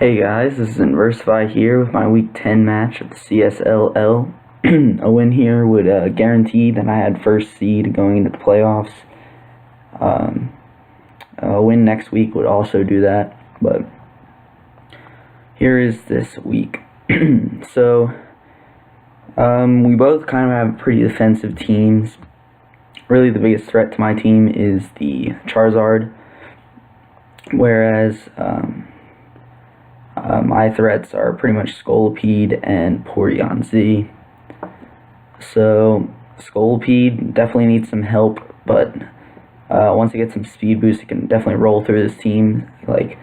Hey guys, this is Inversify here with my Week 10 match of the CSLL. A win here would guarantee that I had first seed going into the playoffs. A win next week would also do that, but here is this week. So, we both kind of have pretty defensive teams. Really the biggest threat to my team is the Charizard, whereas my threats are pretty much Scolipede and Porygon-Z. So Scolipede definitely needs some help, but once it gets some speed boost, it can definitely roll through this team. Like,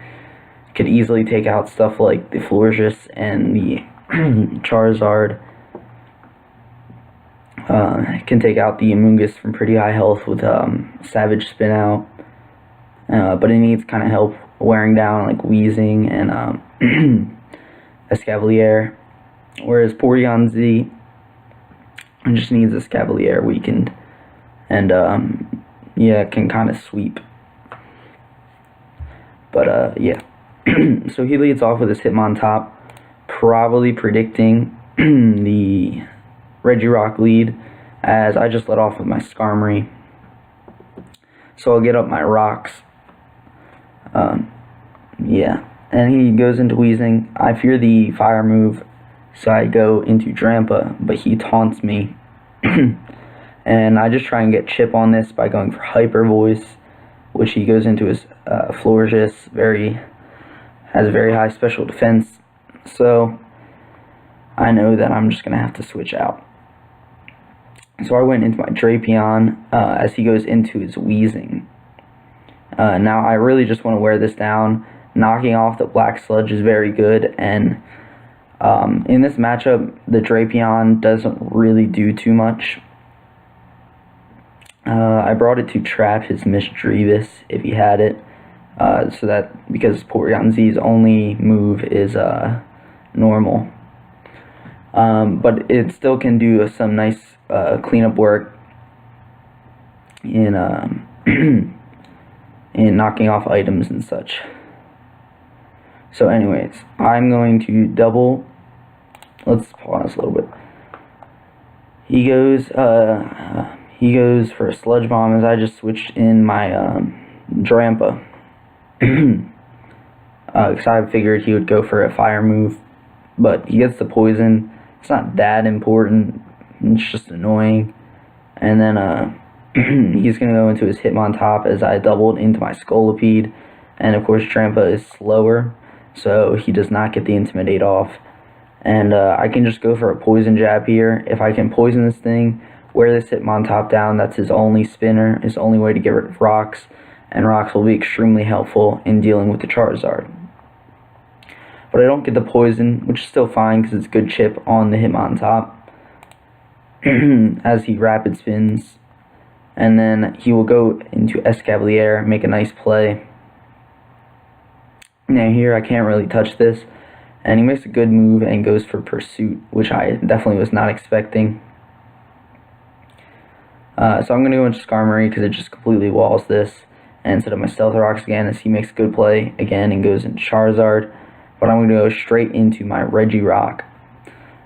could easily take out stuff like the Florges and the Charizard. Can take out the Amoonguss from pretty high health with Savage Spin Out. But it needs kind of help wearing down like Weezing and Escavalier, whereas Porygon-Z just needs Escavalier weakened, and yeah, can kind of sweep. But yeah, so he leads off with his Hitmontop, probably predicting the Regirock lead, as I just let off with my Skarmory. So I'll get up my rocks. Yeah, and he goes into Weezing. I fear the fire move, so I go into Drampa, but he taunts me. And I just try and get chip on this by going for Hyper Voice, which he goes into his Florges. Has very high special defense, so I know that I'm just going to have to switch out. So I went into my Drapion as he goes into his Weezing. Now I really just want to wear this down. Knocking off the Black Sludge is very good, and in this matchup, the Drapion doesn't really do too much. I brought it to trap his Misdreavus if he had it, so that because Porygon-Z's only move is normal. But it still can do some nice cleanup work in in knocking off items and such. So anyways, I'm going to double. Let's pause a little bit. He goes for a Sludge Bomb as I just switched in my Drampa. Because I figured he would go for a fire move, but he gets the poison. It's not that important, it's just annoying. And then he's going to go into his Hitmontop as I doubled into my Scolipede. And of course Drampa is slower, so he does not get the Intimidate off. And I can just go for a Poison Jab here. If I can poison this thing, wear this Hitmontop down, that's his only spinner, his only way to get rid of rocks. And rocks will be extremely helpful in dealing with the Charizard. But I don't get the poison, which is still fine because it's good chip on the Hitmontop as he rapid spins. And then he will go into Escavalier, make a nice play. Now here I can't really touch this, and he makes a good move and goes for Pursuit, which I definitely was not expecting. So I'm going to go into Skarmory because it just completely walls this, and set up my Stealth Rocks again as he makes a good play again and goes into Charizard. But I'm going to go straight into my Regirock.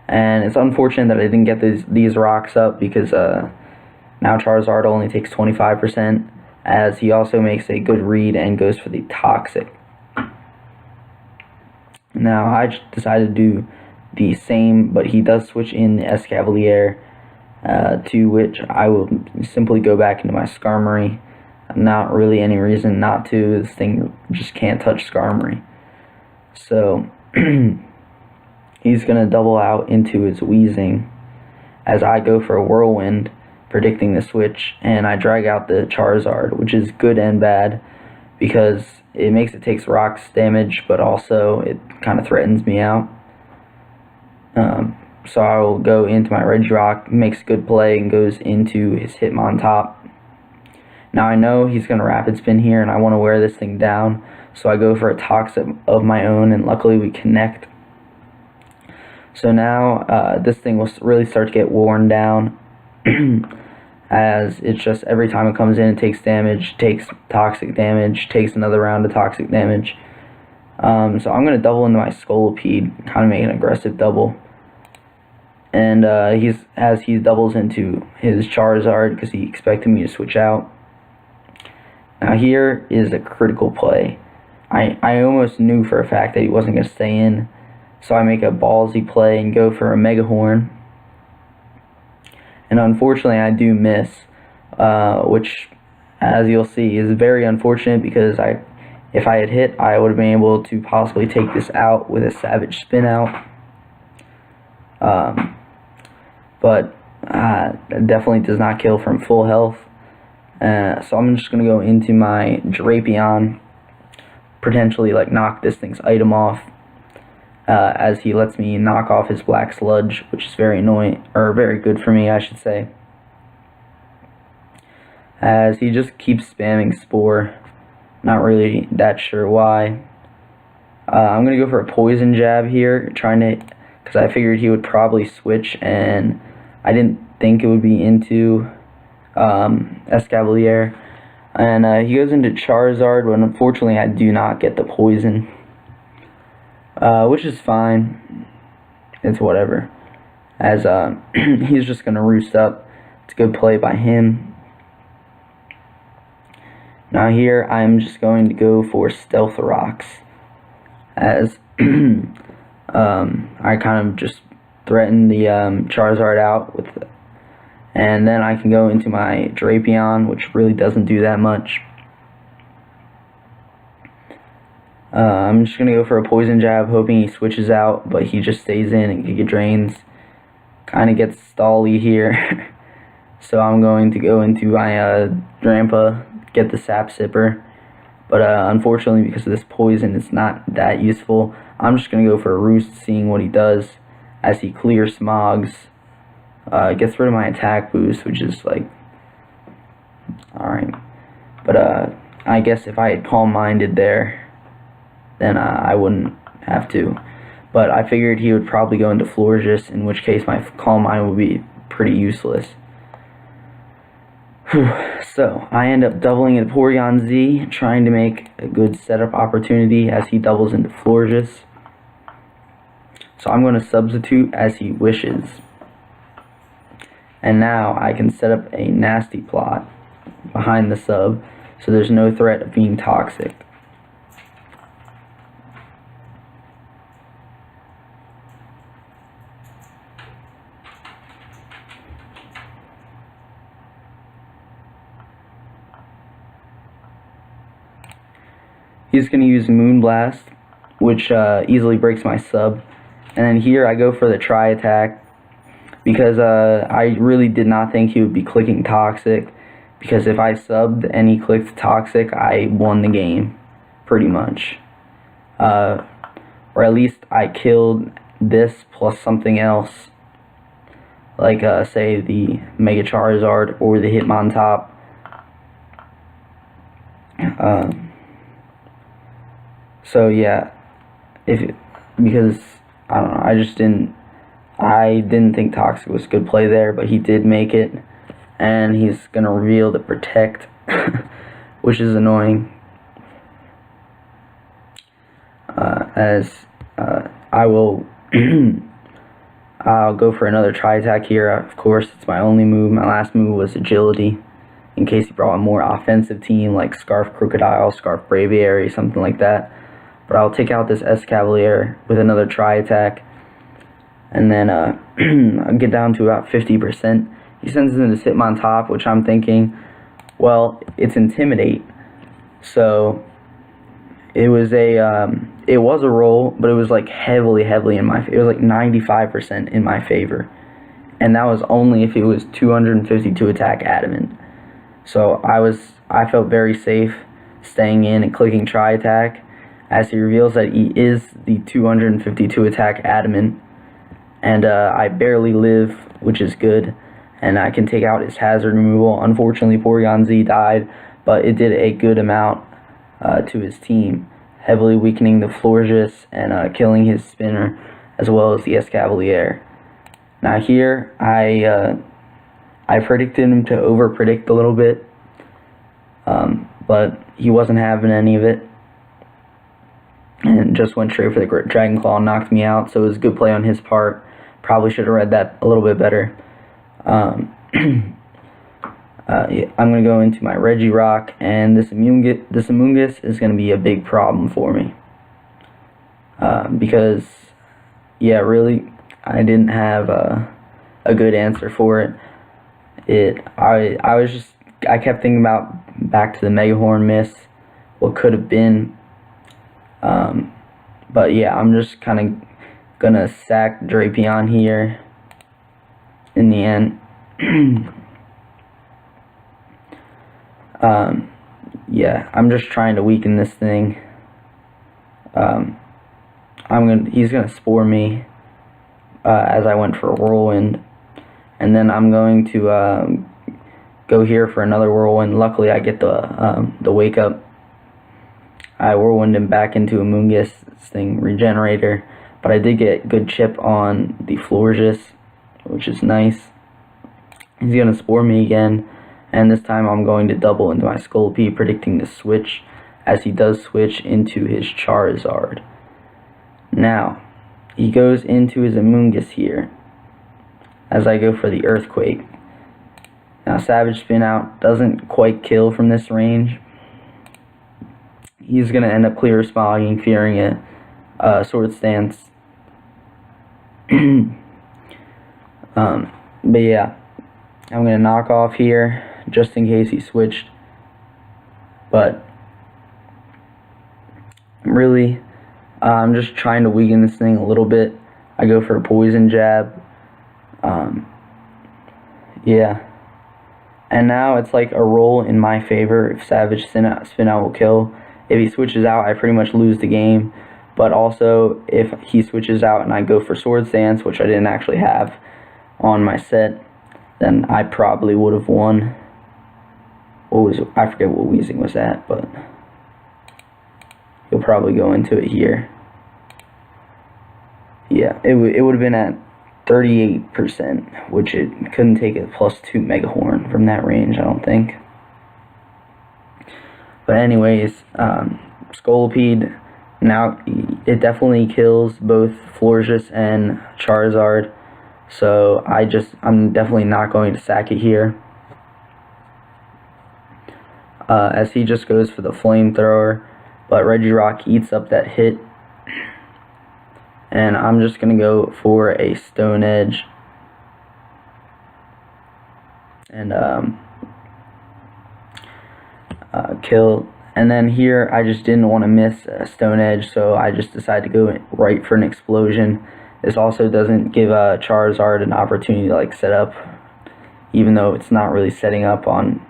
And it's unfortunate that I didn't get these rocks up because now Charizard only takes 25%, as he also makes a good read and goes for the Toxic. Now I just decided to do the same, but he does switch in the Escavalier, to which I will simply go back into my Skarmory. Not really any reason not to. This thing just can't touch Skarmory. So he's going to double out into his Weezing as I go for a Whirlwind, predicting the switch, and I drag out the Charizard, which is good and bad because it makes it takes rocks damage, but also it kind of threatens me out. So I will go into my Regirock, makes a good play, and goes into his Hitmontop. Now I know he's going to rapid spin here, and I want to wear this thing down, so I go for a Toxic of my own, and luckily we connect. So now this thing will really start to get worn down, as it's just every time it comes in it takes damage, takes toxic damage, takes another round of toxic damage. So I'm going to double into my Scolipede, kind of make an aggressive double. And as he doubles into his Charizard, because he expected me to switch out. Now here is a critical play. I almost knew for a fact that he wasn't going to stay in, so I make a ballsy play and go for a Mega Horn. And unfortunately I do miss, which, as you'll see, is very unfortunate, because if I had hit, I would have been able to possibly take this out with a Savage Spin Out. But it definitely does not kill from full health. So I'm just going to go into my Drapion, potentially like knock this thing's item off, as he lets me knock off his Black Sludge, which is very annoying, or very good for me, I should say, as he just keeps spamming Spore. Not really that sure why. I'm going to go for a Poison Jab here, because I figured he would probably switch, and I didn't think it would be into Escavalier. And he goes into Charizard, but unfortunately I do not get the poison, which is fine. It's whatever, as he's just going to roost up. It's a good play by him. Now here I'm just going to go for Stealth Rocks, as I kind of just threaten the Charizard out with the, and then I can go into my Drapion, which really doesn't do that much. I'm just going to go for a Poison Jab, hoping he switches out, but he just stays in and Giga Drains. Kind of gets stally here. So I'm going to go into my Drampa, get the Sap Sipper. But unfortunately, because of this poison, it's not that useful. I'm just going to go for a Roost, seeing what he does, as he Clear Smogs. Gets rid of my attack boost, which is like, alright. But I guess if I had Calm Minded there, then I wouldn't have to. But I figured he would probably go into Florges, in which case my Calm Mind would be pretty useless. So I end up doubling into Porygon-Z, trying to make a good setup opportunity as he doubles into Florges. So I'm going to substitute as he wishes. And now I can set up a nasty plot behind the sub, so there's no threat of being toxic. He's going to use Moonblast, which easily breaks my sub. And then here I go for the Tri-Attack, because I really did not think he would be clicking Toxic, because if I subbed and he clicked Toxic, I won the game, pretty much. Or at least I killed this plus something else, like say the Mega Charizard or the Hitmontop. So yeah, because I don't know, I didn't think Toxic was a good play there, but he did make it, and he's gonna reveal the Protect, which is annoying. I'll go for another Tri-Attack here. Of course, it's my only move. My last move was Agility, in case he brought a more offensive team like Scarf Crocodile, Scarf Braviary, something like that. But I'll take out this Escavalier with another Tri-Attack, and then I'll get down to about 50%. He sends in this Hitmontop, which I'm thinking, well, it's Intimidate, so it was a roll, but it was like heavily in my favor. It was like 95% in my favor, and that was only if it was 252 attack Adamant. So I felt very safe staying in and clicking Tri-Attack, as he reveals that he is the 252 attack Adamant, and I barely live, which is good, and I can take out his hazard removal. Unfortunately, Porygon-Z died, but it did a good amount to his team, heavily weakening the Florges and killing his Spinner, as well as the Escavalier. Now here, I predicted him to over-predict a little bit, but he wasn't having any of it. and just went straight for the Dragon Claw and knocked me out. So it was a good play on his part. Probably should have read that a little bit better. Yeah, I'm going to go into my Regirock, and this Amoonguss is going to be a big problem for me. Because, yeah, really, I didn't have a good answer for it. I kept thinking about back to the Mega Horn miss, what could have been. But yeah, I'm just kind of going to sack Drapion here in the end. Yeah, I'm just trying to weaken this thing. He's gonna Spore me as I went for a Whirlwind, and then I'm going to go here for another Whirlwind. Luckily, I get the Wake Up. I Whirlwind him back into Amoonguss thing Regenerator, but I did get good chip on the Florges, which is nice. He's gonna Spore me again. And this time I'm going to double into my Scolipede, predicting the switch, as he does switch into his Charizard. Now, he goes into his Amoonguss here, as I go for the Earthquake. Now, Savage Spin Out doesn't quite kill from this range. He's going to end up Clear Smogging, fearing it. Sword Stance. But yeah, I'm going to knock off here, just in case he switched. But really, I'm just trying to weaken this thing a little bit. I go for a Poison Jab. Yeah. And now it's like a roll in my favor if Savage Spin Out will kill. If he switches out, I pretty much lose the game. But also, if he switches out and I go for Sword Stance, which I didn't actually have on my set, then I probably would have won. I forget what Weezing was at, but he'll probably go into it here. Yeah, it would have been at 38%, which it couldn't take a +2 Mega Horn from that range, I don't think. But anyways, Scolipede, now it definitely kills both Florges and Charizard, so I'm definitely not going to sack it here. As he just goes for the Flamethrower, but Regirock eats up that hit. And I'm just going to go for a Stone Edge. And kill. And then here, I just didn't want to miss a Stone Edge, so I just decided to go right for an Explosion. This also doesn't give Charizard an opportunity to set up, even though it's not really setting up on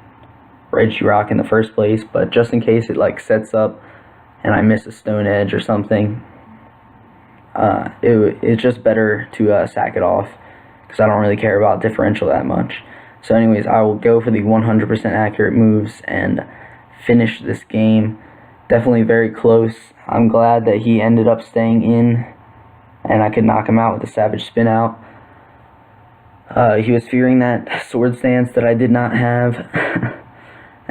Regirock in the first place, but just in case it sets up and I miss a Stone Edge or something, it's just better to sack it off, because I don't really care about differential that much. So anyways, I will go for the 100% accurate moves and finish this game. Definitely very close. I'm glad that he ended up staying in and I could knock him out with a Savage Spin Out. He was fearing that Sword Stance that I did not have.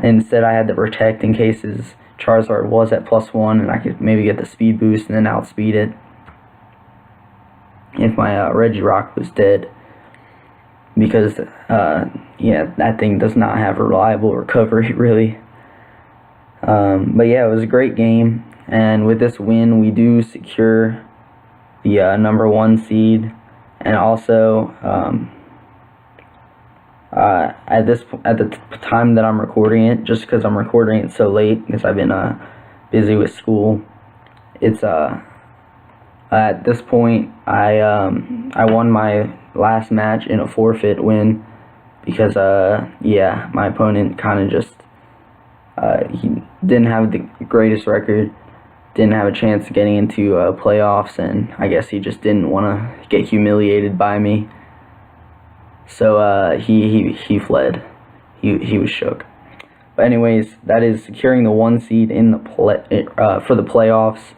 Instead, I had to protect in case his Charizard was at +1 and I could maybe get the speed boost and then outspeed it if my Regirock was dead. Because, yeah, that thing does not have a reliable recovery, really. But yeah, it was a great game. And with this win, we do secure the #1 seed. And also, at the time that I'm recording it, just because I'm recording it so late, because I've been busy with school, it's at this point I won my last match in a forfeit win, because yeah, my opponent kind of just he didn't have the greatest record, didn't have a chance of getting into playoffs, and I guess he just didn't want to get humiliated by me. So he fled. He was shook. But anyways, that is securing the 1 seed in the for the playoffs,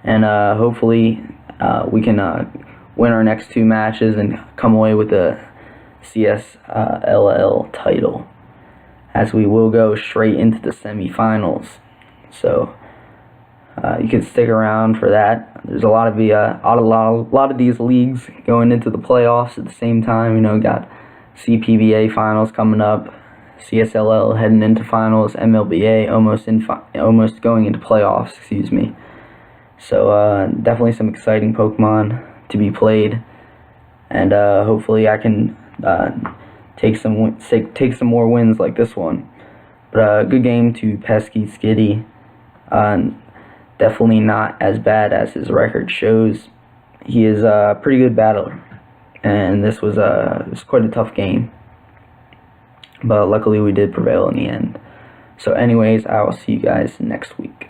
and hopefully we can win our next 2 matches and come away with the CSLL title, as we will go straight into the semifinals. So You can stick around for that. There's a lot of these leagues going into the playoffs at the same time. You know, got CPBA finals coming up, CSLL heading into finals, MLBA almost going into playoffs. Excuse me. So definitely some exciting Pokemon to be played, and hopefully I can take some more wins like this one. But good game to Pesky Skitty. Definitely not as bad as his record shows. He is a pretty good battler, and this was quite a tough game. But luckily we did prevail in the end. So anyways, I will see you guys next week.